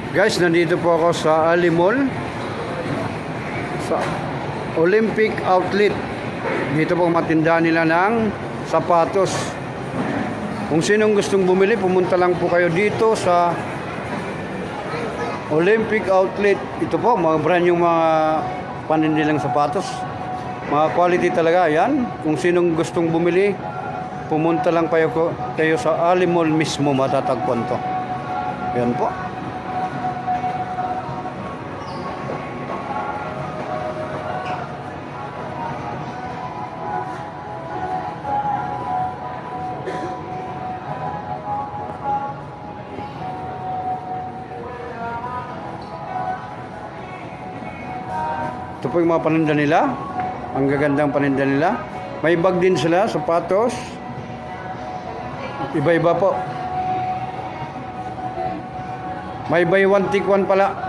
Guys, nandito po ako sa Ali Mall, sa Olympic Outlet. Dito po matindahan nila ng sapatos. Kung sinong gustong bumili, pumunta lang po kayo dito sa Olympic Outlet. Ito po, mga brand yung mga panindilang sapatos. Mga quality talaga, yan. Kung sinong gustong bumili, pumunta lang kayo sa Ali Mall mismo, matatagpuan to. Yan po. Ito po yung mga paninda nila. Ang gagandang paninda nila. May bag din sila, sapatos. Iba-iba po. May buy one take one pala.